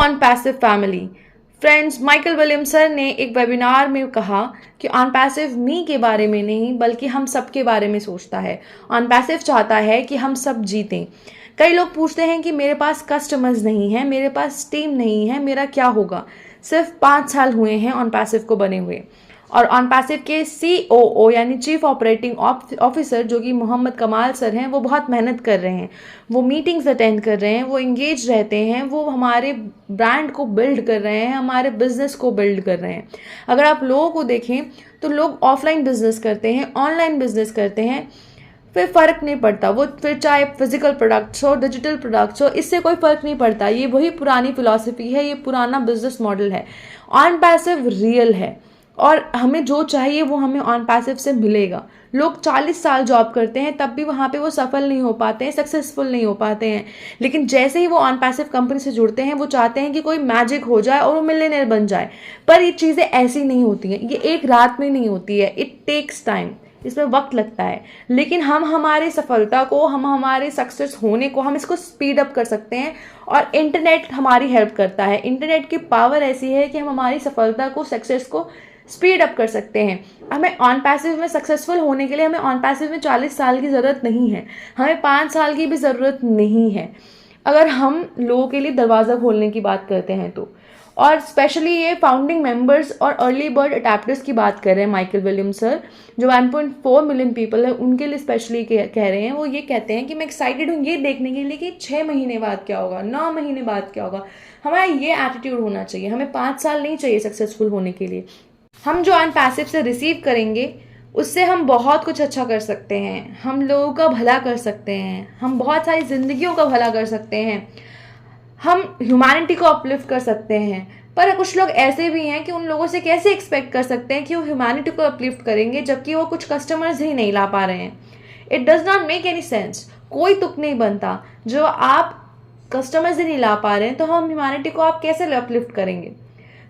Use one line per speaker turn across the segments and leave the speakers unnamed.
On passive family. Friends, Michael Williams sir ने एक webinar में कहा कि ऑन पैसिव मी के बारे में नहीं बल्कि हम सब के बारे में सोचता है। ऑन पैसिव चाहता है कि हम सब जीतें। कई लोग पूछते हैं कि मेरे पास कस्टमर्स नहीं है, मेरे पास टीम नहीं है, मेरा क्या होगा। सिर्फ 5 साल हुए हैं ऑन पैसिव को बने हुए, और ऑन पैसिव के COO यानी चीफ ऑपरेटिंग ऑफिसर जो कि मोहम्मद कमाल सर हैं, वो बहुत मेहनत कर रहे हैं। वो मीटिंग्स अटेंड कर रहे हैं, वो इंगेज रहते हैं, वो हमारे ब्रांड को बिल्ड कर रहे हैं, हमारे बिजनेस को बिल्ड कर रहे हैं। अगर आप लोगों को देखें तो लोग ऑफलाइन बिजनेस करते हैं, ऑनलाइन बिजनेस करते हैं, फिर फ़र्क नहीं पड़ता। वो फिर चाहे फिजिकल प्रोडक्ट्स हो, डिजिटल प्रोडक्ट्स हो, इससे कोई फ़र्क नहीं पड़ता। ये वही पुरानी फिलॉसफी है, ये पुराना बिजनेस मॉडल है। ऑन पैसिव रियल है और हमें जो चाहिए वो हमें ऑन पैसिव से मिलेगा। लोग 40 साल जॉब करते हैं तब भी वहाँ पे वो सफल नहीं हो पाते हैं, सक्सेसफुल नहीं हो पाते हैं। लेकिन जैसे ही वो ऑन पैसिव कंपनी से जुड़ते हैं, वो चाहते हैं कि कोई मैजिक हो जाए और वो मिलियनेयर बन जाए। पर ये चीज़ें ऐसी नहीं होती हैं, ये एक रात में नहीं होती है। इट टेक्स टाइम, इसमें वक्त लगता है। लेकिन हम हमारी सफलता को, हम हमारे सक्सेस होने को, हम इसको स्पीड अप कर सकते हैं और इंटरनेट हमारी हेल्प करता है। इंटरनेट की पावर ऐसी है कि हम हमारी सफलता को, सक्सेस को स्पीड अप कर सकते हैं। हमें ऑन पैसिव में सक्सेसफुल होने के लिए हमें ऑन पैसिव में 40 साल की ज़रूरत नहीं है, हमें 5 साल की भी ज़रूरत नहीं है, अगर हम लोगों के लिए दरवाज़ा खोलने की बात करते हैं तो। और स्पेशली ये फाउंडिंग मेंबर्स और अर्ली बर्ड अडैप्टर्स की बात कर रहे हैं माइकल विलियम्स सर, जो 1.4 मिलियन पीपल है उनके लिए स्पेशली कह रहे हैं। वो ये कहते हैं कि मैं एक्साइटेड हूँ ये देखने के लिए कि 6 महीने बाद क्या होगा, 9 महीने बाद क्या होगा। हमारा ये एटीट्यूड होना चाहिए। हमें 5 साल नहीं चाहिए सक्सेसफुल होने के लिए। हम जो ऑन पैसिव से रिसीव करेंगे उससे हम बहुत कुछ अच्छा कर सकते हैं, हम लोगों का भला कर सकते हैं, हम बहुत सारी जिंदगियों का भला कर सकते हैं, हम ह्यूमैनिटी को अपलिफ्ट कर सकते हैं। पर कुछ लोग ऐसे भी हैं कि उन लोगों से कैसे एक्सपेक्ट कर सकते हैं कि वो ह्यूमैनिटी को अपलिफ्ट करेंगे जबकि वो कुछ कस्टमर्स ही नहीं ला पा रहे हैं। It does not make any sense. कोई तुक नहीं बनता। जो आप कस्टमर्स ही नहीं ला पा रहे हैं तो हम ह्यूमैनिटी को आप कैसे अपलिफ्ट करेंगे।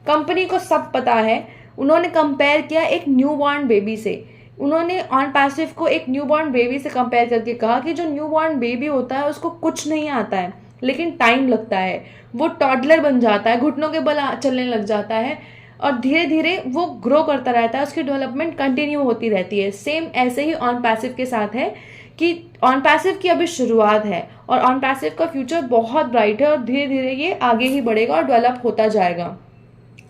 कंपनी को सब पता है। उन्होंने कंपेयर किया एक न्यूबॉर्न बेबी से। उन्होंने ऑन पैसिव को एक न्यूबॉर्न बेबी से कंपेयर करके कहा कि जो न्यूबॉर्न बेबी होता है उसको कुछ नहीं आता है, लेकिन टाइम लगता है। वो टॉडलर बन जाता है, घुटनों के बल चलने लग जाता है और धीरे धीरे वो ग्रो करता रहता है, उसकी डेवलपमेंट कंटिन्यू होती रहती है। सेम ऐसे ही ऑन पैसिव के साथ है कि ऑन पैसिव की अभी शुरुआत है और ऑन पैसिव का फ्यूचर बहुत ब्राइट है और धीरे धीरे ये आगे ही बढ़ेगा और डेवलप होता जाएगा।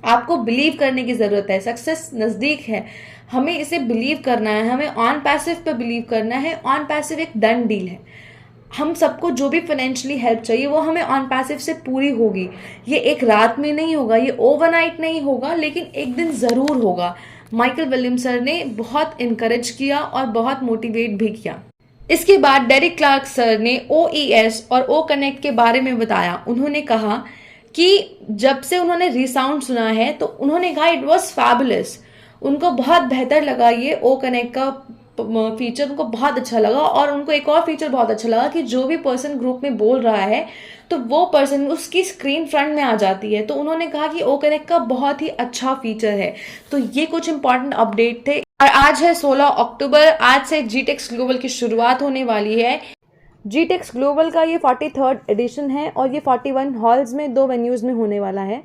आपको बिलीव करने की ज़रूरत है। सक्सेस नज़दीक है, हमें इसे बिलीव करना है, हमें ऑन पैसिव पे बिलीव करना है। ऑन पैसिव एक डन डील है। हम सबको जो भी फाइनेंशियली हेल्प चाहिए वो हमें ऑन पैसिव से पूरी होगी। ये एक रात में नहीं होगा, ये ओवरनाइट नहीं होगा, लेकिन एक दिन ज़रूर होगा। माइकल विलियम्स सर ने बहुत इनकरेज किया और बहुत मोटिवेट भी किया। इसके बाद डेरिक क्लार्क सर ने OES और O कनेक्ट के बारे में बताया। उन्होंने कहा कि जब से उन्होंने रिसाउंड सुना है तो उन्होंने कहा इट वॉज फैबुलस। उनको बहुत बेहतर लगा ये O कनेक्ट का फीचर, उनको बहुत अच्छा लगा। और उनको एक और फीचर बहुत अच्छा लगा कि जो भी पर्सन ग्रुप में बोल रहा है तो वो पर्सन उसकी स्क्रीन फ्रंट में आ जाती है। तो उन्होंने कहा कि O कनेक्ट का बहुत ही अच्छा फीचर है। तो ये कुछ इंपॉर्टेंट अपडेट थे। और आज है 16 अक्टूबर। आज से GTEx ग्लोबल की शुरुआत होने वाली है। GTEx ग्लोबल का ये 43rd एडिशन है और ये 41 हॉल्स में 2 वेन्यूज़ में होने वाला है।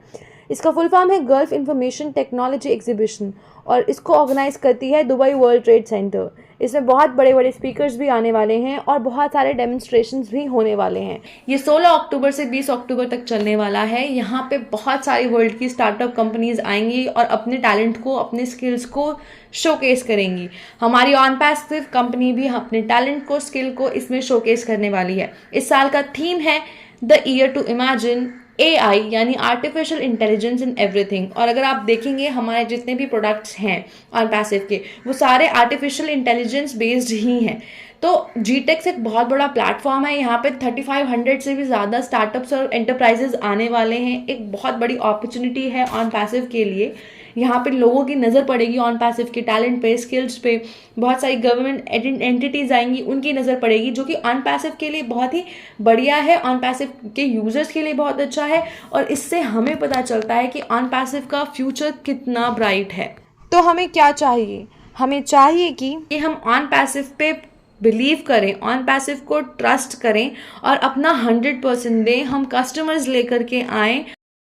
इसका फुल फॉर्म है गल्फ इंफॉर्मेशन टेक्नोलॉजी एग्जीबिशन और इसको ऑर्गेनाइज करती है दुबई वर्ल्ड ट्रेड सेंटर। इसमें बहुत बड़े बड़े स्पीकर्स भी आने वाले हैं और बहुत सारे डेमोन्स्ट्रेशंस भी होने वाले हैं। ये 16 अक्टूबर से 20 अक्टूबर तक चलने वाला है। यहाँ पे बहुत सारी वर्ल्ड की स्टार्टअप कंपनीज आएंगी और अपने टैलेंट को, अपने स्किल्स को शोकेस करेंगी। हमारी ऑन पैसिव कंपनी भी अपने टैलेंट को, स्किल को इसमें शोकेस करने वाली है। इस साल का थीम है the year to imagine AI यानी आर्टिफिशियल इंटेलिजेंस इन एवरीथिंग। और अगर आप देखेंगे हमारे जितने भी प्रोडक्ट्स हैं ऑन पैसिव के, वो सारे आर्टिफिशियल इंटेलिजेंस बेस्ड ही हैं। तो GTEx एक बहुत बड़ा प्लेटफॉर्म है। यहाँ पे 3500 से भी ज़्यादा स्टार्टअप्स और एंटरप्राइजेज आने वाले हैं। एक बहुत बड़ी अपॉर्चुनिटी है ऑन पैसिव के लिए। यहाँ पे लोगों की नज़र पड़ेगी ऑन पैसिव के टैलेंट पे, स्किल्स पे। बहुत सारी गवर्नमेंट एंटिटीज आएंगी, उनकी नज़र पड़ेगी, जो कि ऑन पैसिव के लिए बहुत ही बढ़िया है, ऑन पैसिव के यूजर्स के लिए बहुत अच्छा है। और इससे हमें पता चलता है कि ऑन पैसिव का फ्यूचर कितना ब्राइट है। तो हमें क्या चाहिए? हमें चाहिए कि हम ऑन पैसिव पे बिलीव करें, ऑन पैसिव को ट्रस्ट करें और अपना 100% दें। हम कस्टमर्स लेकर के आएँ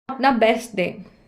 अपना बेस्ट दें।